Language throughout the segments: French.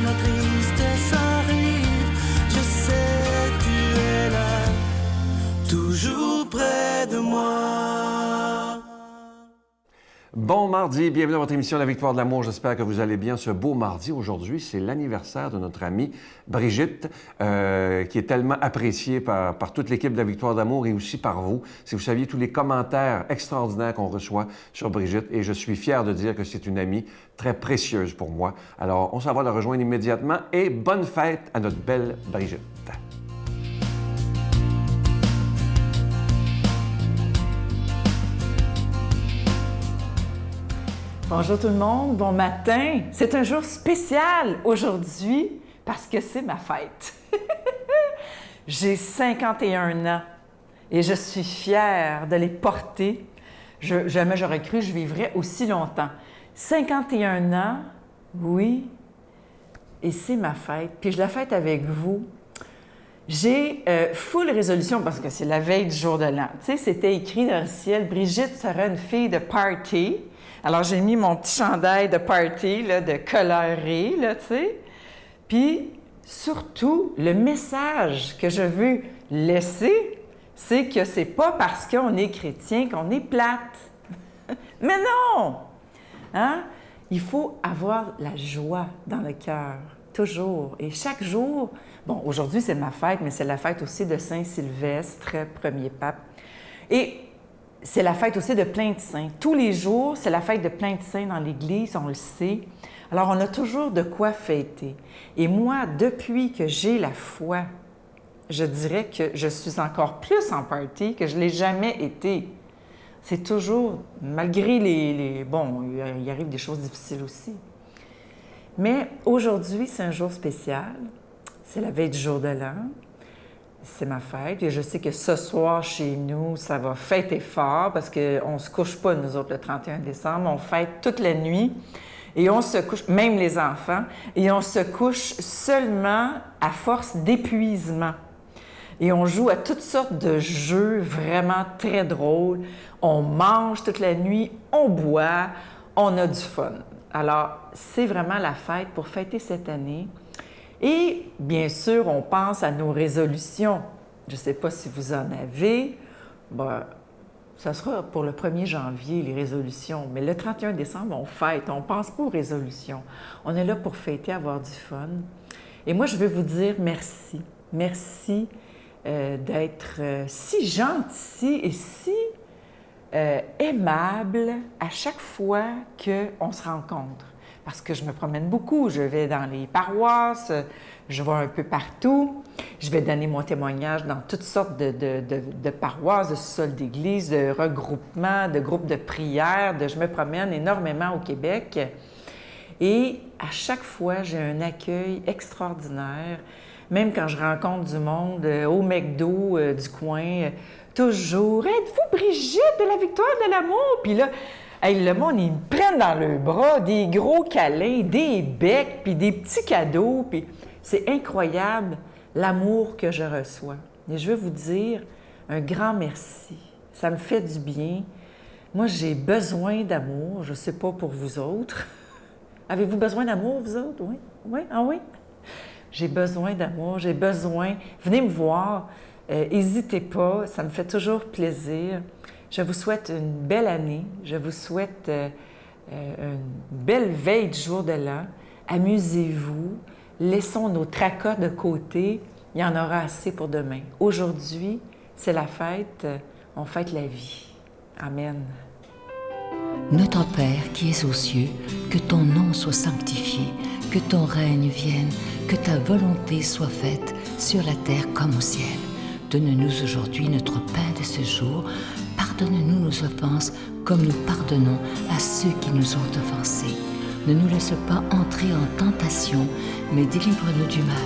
quand la tristesse arrive, je sais tu es là, toujours près de moi. Bon mardi, bienvenue dans votre émission La Victoire de l'amour. J'espère que vous allez bien ce beau mardi. Aujourd'hui, c'est l'anniversaire de notre amie Brigitte, qui est tellement appréciée par toute l'équipe de La Victoire de l'amour et aussi par vous. Si vous saviez tous les commentaires extraordinaires qu'on reçoit sur Brigitte, et je suis fier de dire que c'est une amie très précieuse pour moi. Alors, on s'en va la rejoindre immédiatement et bonne fête à notre belle Brigitte. Bonjour tout le monde, bon matin. C'est un jour spécial aujourd'hui parce que c'est ma fête. J'ai 51 ans et je suis fière de les porter. Jamais j'aurais cru que je vivrais aussi longtemps. 51 ans, oui, et c'est ma fête. Puis je la fête avec vous. J'ai full résolution parce que c'est la veille du jour de l'an. Tu sais, c'était écrit dans le ciel, Brigitte sera une fille de party. Alors, j'ai mis mon petit chandail de party, là, de coloré, là, tu sais. Puis, surtout, le message que je veux laisser, c'est que c'est pas parce qu'on est chrétien qu'on est plate. Mais non! Hein? Il faut avoir la joie dans le cœur, toujours. Et chaque jour, bon, aujourd'hui, c'est ma fête, mais c'est la fête aussi de Saint-Sylvestre, premier pape. Et c'est la fête aussi de plein de saints. Tous les jours, c'est la fête de plein de saints dans l'Église, on le sait. Alors, on a toujours de quoi fêter. Et moi, depuis que j'ai la foi, je dirais que je suis encore plus en party que je ne l'ai jamais été. C'est toujours, malgré les... Bon, il arrive des choses difficiles aussi. Mais aujourd'hui, c'est un jour spécial. C'est la veille du jour de l'an. C'est ma fête et je sais que ce soir, chez nous, ça va fêter fort parce qu'on ne se couche pas, nous autres, le 31 décembre. On fête toute la nuit et on se couche, même les enfants, et on se couche seulement à force d'épuisement. Et on joue à toutes sortes de jeux vraiment très drôles. On mange toute la nuit, on boit, on a du fun. Alors, c'est vraiment la fête pour fêter cette année. Et bien sûr, on pense à nos résolutions. Je ne sais pas si vous en avez. Bien, ça sera pour le 1er janvier, les résolutions. Mais le 31 décembre, on fête, on ne pense pas aux résolutions. On est là pour fêter, avoir du fun. Et moi, je veux vous dire merci. Merci d'être si gentil et si aimable à chaque fois qu'on se rencontre. Parce que je me promène beaucoup, je vais dans les paroisses, je vais un peu partout, je vais donner mon témoignage dans toutes sortes de paroisses, de sous-sols d'église, de regroupements, de groupes de prière, je me promène énormément au Québec. Et à chaque fois, j'ai un accueil extraordinaire, même quand je rencontre du monde au McDo du coin, toujours « Êtes-vous Brigitte de la Victoire de l'amour? » Puis là, hey, le monde, ils me prennent dans le bras, des gros câlins, des becs, puis des petits cadeaux. Puis c'est incroyable l'amour que je reçois. Et je veux vous dire un grand merci. Ça me fait du bien. Moi, j'ai besoin d'amour. Je ne sais pas pour vous autres. Avez-vous besoin d'amour, vous autres? Oui? Oui? Ah oui? J'ai besoin d'amour, j'ai besoin. Venez me voir. N'hésitez pas, ça me fait toujours plaisir. Je vous souhaite une belle année. Je vous souhaite une belle veille du jour de l'an. Amusez-vous. Laissons nos tracas de côté. Il y en aura assez pour demain. Aujourd'hui, c'est la fête. On fête la vie. Amen. Notre Père qui es aux cieux, que ton nom soit sanctifié, que ton règne vienne, que ta volonté soit faite sur la terre comme au ciel. Donne-nous aujourd'hui notre pain de ce jour. Pardonne-nous nos offenses comme nous pardonnons à ceux qui nous ont offensés. Ne nous laisse pas entrer en tentation, mais délivre-nous du mal,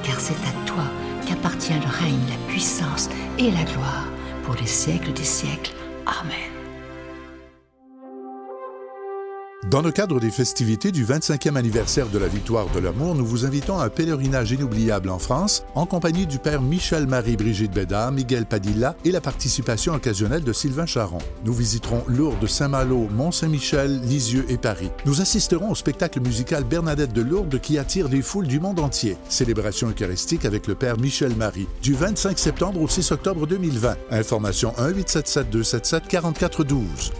car c'est à toi qu'appartient le règne, la puissance et la gloire pour les siècles des siècles. Amen. Dans le cadre des festivités du 25e anniversaire de la Victoire de l'amour, nous vous invitons à un pèlerinage inoubliable en France, en compagnie du père Michel-Marie Brigitte Bédard, Miguel Padilla et la participation occasionnelle de Sylvain Charon. Nous visiterons Lourdes, Saint-Malo, Mont-Saint-Michel, Lisieux et Paris. Nous assisterons au spectacle musical Bernadette de Lourdes qui attire des foules du monde entier. Célébration eucharistique avec le père Michel-Marie, du 25 septembre au 6 octobre 2020. Information 1-877-277-4412.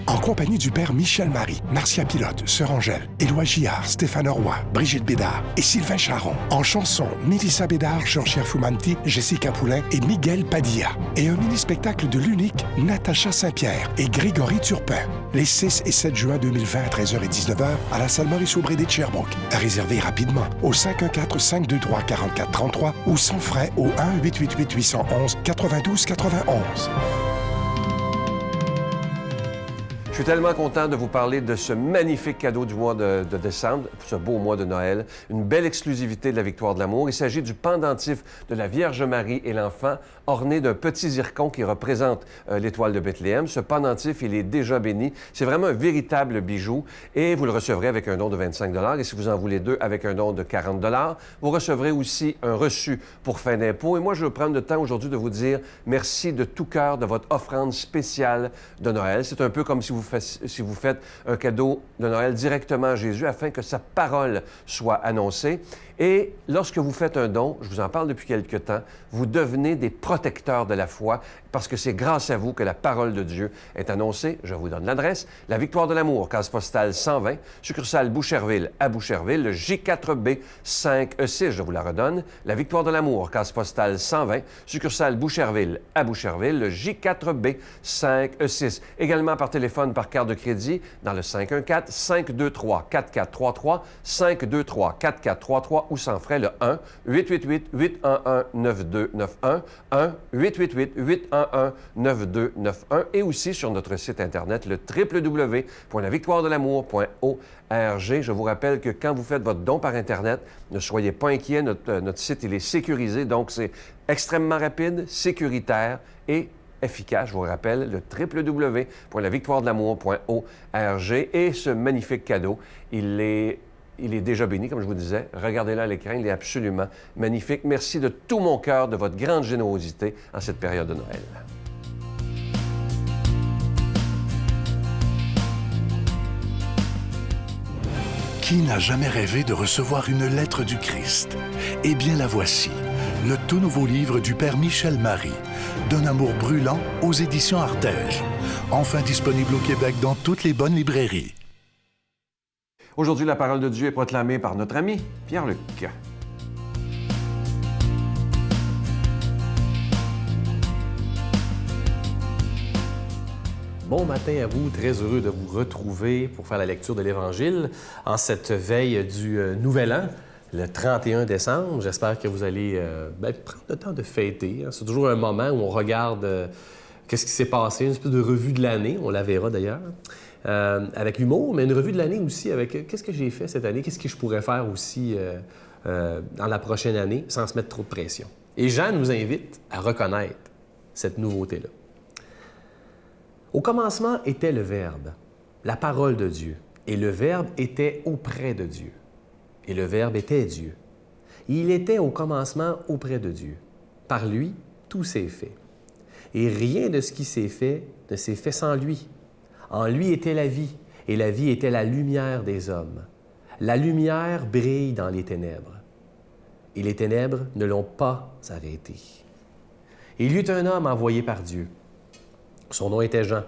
En compagnie du père Michel-Marie, Marcia Pilote, Sœur Angèle, Éloi Gillard, Stéphane Roy, Brigitte Bédard et Sylvain Charon. En chanson, Mélissa Bédard, Georgia Fumanti, Jessica Poulain et Miguel Padilla. Et un mini-spectacle de l'unique Natacha Saint-Pierre et Grégory Turpin. Les 6 et 7 juin 2020 à 13h et 19h à la salle Maurice-Aubry de Sherbrooke. À réserver rapidement au 514-523-4433 ou sans frais au 1-888-811-9291. Je suis tellement content de vous parler de ce magnifique cadeau du mois de décembre, ce beau mois de Noël, une belle exclusivité de la Victoire de l'amour. Il s'agit du pendentif de la Vierge Marie et l'enfant, orné d'un petit zircon qui représente l'étoile de Bethléem. Ce pendentif, il est déjà béni. C'est vraiment un véritable bijou et vous le recevrez avec un don de 25 $. Et si vous en voulez deux, avec un don de 40 $. Vous recevrez aussi un reçu pour fin d'impôt. Et moi, je veux prendre le temps aujourd'hui de vous dire merci de tout cœur de votre offrande spéciale de Noël. C'est un peu comme si vous faites un cadeau de Noël directement à Jésus afin que sa parole soit annoncée. Et lorsque vous faites un don, je vous en parle depuis quelque temps, vous devenez des protecteurs de la foi parce que c'est grâce à vous que la parole de Dieu est annoncée. Je vous donne l'adresse. La Victoire de l'amour, case postale 120, succursale Boucherville à Boucherville, le J4B 5E6, je vous la redonne. La Victoire de l'amour, case postale 120, succursale Boucherville à Boucherville, le J4B 5E6. Également par téléphone, par carte de crédit, dans le 514-523-4433, 523-4433 ou sans frais, le 1-888-811-9291, 1-888-811-9291 et aussi sur notre site Internet, le www.lavictoiredelamour.org. Je vous rappelle que quand vous faites votre don par Internet, ne soyez pas inquiets, notre site, il est sécurisé, donc c'est extrêmement rapide, sécuritaire et efficace. Je vous rappelle, le www.lavictoiredelamour.org. Et ce magnifique cadeau, il est déjà béni, comme je vous disais. Regardez-le à l'écran, il est absolument magnifique. Merci de tout mon cœur de votre grande générosité en cette période de Noël. Qui n'a jamais rêvé de recevoir une lettre du Christ? Eh bien, la voici, le tout nouveau livre du père Michel-Marie, D'un amour brûlant aux éditions Artege. Enfin disponible au Québec dans toutes les bonnes librairies. Aujourd'hui, la parole de Dieu est proclamée par notre ami Pierre-Luc. Bon matin à vous, très heureux de vous retrouver pour faire la lecture de l'Évangile en cette veille du Nouvel An, le 31 décembre. J'espère que vous allez prendre le temps de fêter. C'est toujours un moment où on regarde qu'est-ce qui s'est passé, une espèce de revue de l'année, on la verra d'ailleurs. Avec l'humour, mais une revue de l'année aussi avec qu'est-ce que j'ai fait cette année, qu'est-ce que je pourrais faire aussi dans la prochaine année sans se mettre trop de pression. Et Jean nous invite à reconnaître cette nouveauté-là. Au commencement était le Verbe, la parole de Dieu, et le Verbe était auprès de Dieu, et le Verbe était Dieu. Il était au commencement auprès de Dieu. Par lui, tout s'est fait. Et rien de ce qui s'est fait ne s'est fait sans lui. En lui était la vie, et la vie était la lumière des hommes. La lumière brille dans les ténèbres, et les ténèbres ne l'ont pas arrêté. Il y eut un homme envoyé par Dieu. Son nom était Jean.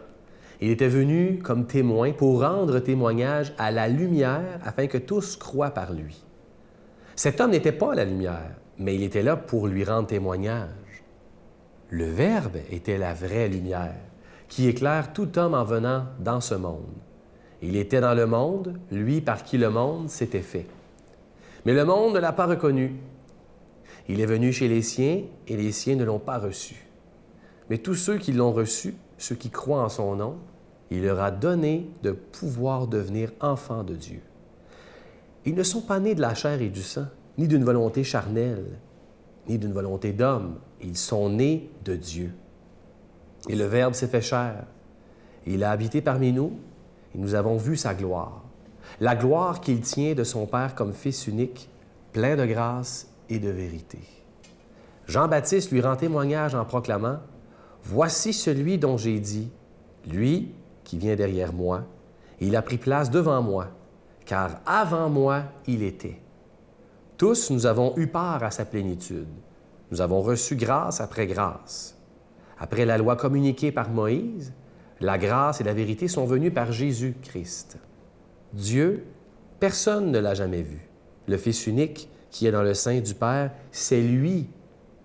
Il était venu comme témoin pour rendre témoignage à la lumière afin que tous croient par lui. Cet homme n'était pas la lumière, mais il était là pour lui rendre témoignage. Le Verbe était la vraie lumière, qui éclaire tout homme en venant dans ce monde. Il était dans le monde, lui par qui le monde s'était fait. Mais le monde ne l'a pas reconnu. Il est venu chez les siens, et les siens ne l'ont pas reçu. Mais tous ceux qui l'ont reçu, ceux qui croient en son nom, il leur a donné de pouvoir devenir enfants de Dieu. Ils ne sont pas nés de la chair et du sang, ni d'une volonté charnelle, ni d'une volonté d'homme. Ils sont nés de Dieu. Et le Verbe s'est fait chair. Et il a habité parmi nous, et nous avons vu sa gloire. La gloire qu'il tient de son Père comme Fils unique, plein de grâce et de vérité. Jean-Baptiste lui rend témoignage en proclamant « Voici celui dont j'ai dit, lui qui vient derrière moi, et il a pris place devant moi, car avant moi il était. Tous nous avons eu part à sa plénitude. Nous avons reçu grâce après grâce. Après la loi communiquée par Moïse, la grâce et la vérité sont venues par Jésus-Christ. Dieu, personne ne l'a jamais vu. Le Fils unique qui est dans le sein du Père, c'est lui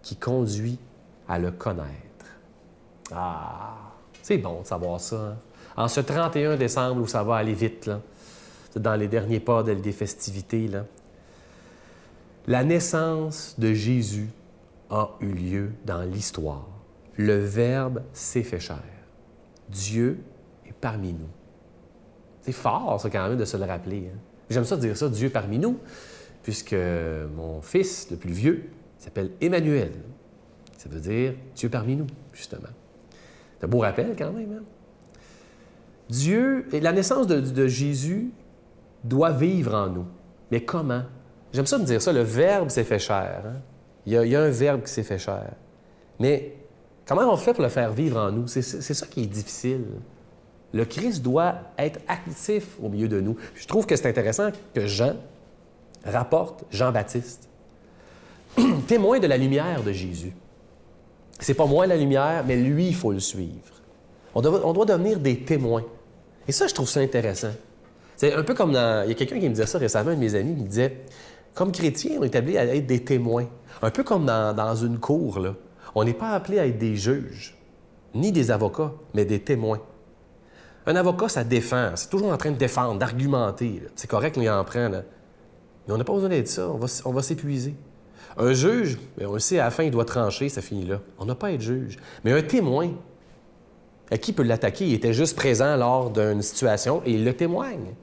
qui conduit à le connaître. » Ah, c'est bon de savoir ça. Hein? En ce 31 décembre où ça va aller vite, là, dans les derniers pas des festivités, là, la naissance de Jésus a eu lieu dans l'histoire. Le Verbe s'est fait chair. Dieu est parmi nous. C'est fort, ça, quand même, de se le rappeler. Hein? J'aime ça dire ça, Dieu parmi nous, puisque mon fils, le plus vieux, s'appelle Emmanuel. Ça veut dire Dieu parmi nous, justement. C'est un beau rappel, quand même. Hein? Dieu, et la naissance de Jésus doit vivre en nous. Mais comment? J'aime ça me dire ça, le Verbe s'est fait chair. Hein? Il y a un Verbe qui s'est fait chair. Mais comment on fait pour le faire vivre en nous? C'est ça qui est difficile. Le Christ doit être actif au milieu de nous. Je trouve que c'est intéressant que Jean rapporte Jean-Baptiste, témoin de la lumière de Jésus. C'est pas moi la lumière, mais lui, il faut le suivre. On doit devenir des témoins. Et ça, je trouve ça intéressant. C'est un peu comme dans... Il y a quelqu'un qui me disait ça récemment, un de mes amis, qui me disait, comme chrétiens, on est appelés à être des témoins. Un peu comme dans une cour, là. On n'est pas appelés à être des juges, ni des avocats, mais des témoins. Un avocat, ça défend. C'est toujours en train de défendre, d'argumenter. Là. C'est correct, il en prend. Là. Mais on n'a pas besoin d'être ça. On va s'épuiser. Un juge, bien, on le sait, à la fin, il doit trancher, ça finit là. On n'a pas à être juge. Mais un témoin, à qui peut l'attaquer? Il était juste présent lors d'une situation et il le témoigne.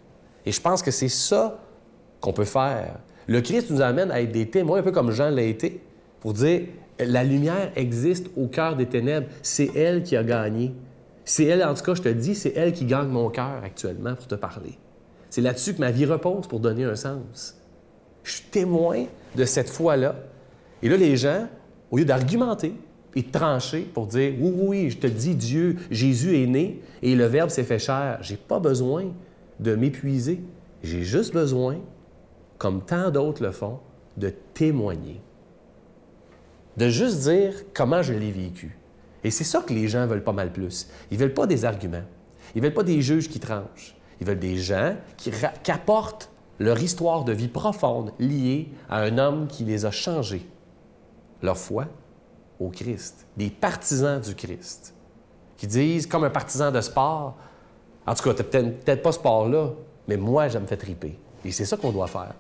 Et je pense que c'est ça qu'on peut faire. Le Christ nous amène à être des témoins, un peu comme Jean l'a été, pour dire la lumière existe au cœur des ténèbres. C'est elle qui a gagné. C'est elle, en tout cas, je te dis, c'est elle qui gagne mon cœur actuellement pour te parler. C'est là-dessus que ma vie repose pour donner un sens. Je suis témoin de cette foi-là. Et là, les gens, au lieu d'argumenter et de trancher pour dire « Oui, oui, je te dis, Dieu, Jésus est né et le Verbe s'est fait chair », j'ai pas besoin de m'épuiser. J'ai juste besoin, comme tant d'autres le font, de témoigner. De juste dire comment je l'ai vécu. Et c'est ça que les gens veulent pas mal plus. Ils veulent pas des arguments. Ils veulent pas des juges qui tranchent. Ils veulent des gens qui apportent leur histoire de vie profonde liée à un homme qui les a changés. Leur foi au Christ. Des partisans du Christ. Qui disent, comme un partisan de sport, en tout cas, t'as peut-être pas ce sport-là, mais moi, ça me fait triper. Et c'est ça qu'on doit faire.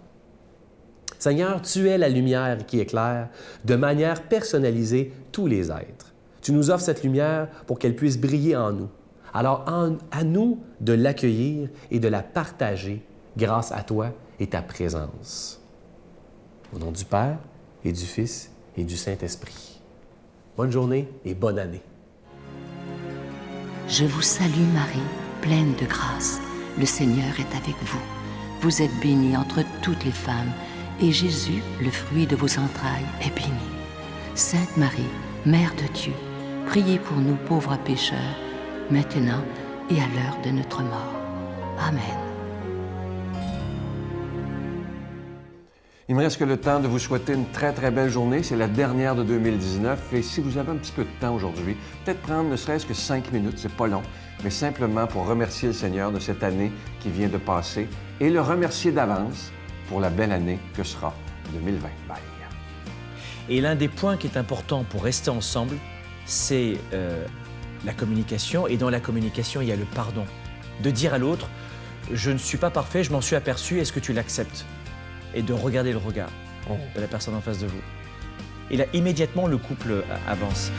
Seigneur, tu es la lumière qui éclaire de manière personnalisée tous les êtres. Tu nous offres cette lumière pour qu'elle puisse briller en nous. Alors, à nous de l'accueillir et de la partager grâce à toi et ta présence. Au nom du Père et du Fils et du Saint-Esprit. Bonne journée et bonne année. Je vous salue Marie, pleine de grâce. Le Seigneur est avec vous. Vous êtes bénie entre toutes les femmes, et Jésus, le fruit de vos entrailles, est béni. Sainte Marie, Mère de Dieu, priez pour nous pauvres pécheurs, maintenant et à l'heure de notre mort. Amen. Il me reste que le temps de vous souhaiter une très, très belle journée. C'est la dernière de 2019. Et si vous avez un petit peu de temps aujourd'hui, peut-être prendre ne serait-ce que 5 minutes, c'est pas long, mais simplement pour remercier le Seigneur de cette année qui vient de passer et le remercier d'avance pour la belle année que sera 2020. Bye. Et l'un des points qui est important pour rester ensemble, c'est la communication. Et dans la communication, il y a le pardon. De dire à l'autre, je ne suis pas parfait, je m'en suis aperçu, est-ce que tu l'acceptes? Et de regarder le regard de la personne en face de vous. Et là, immédiatement, le couple avance.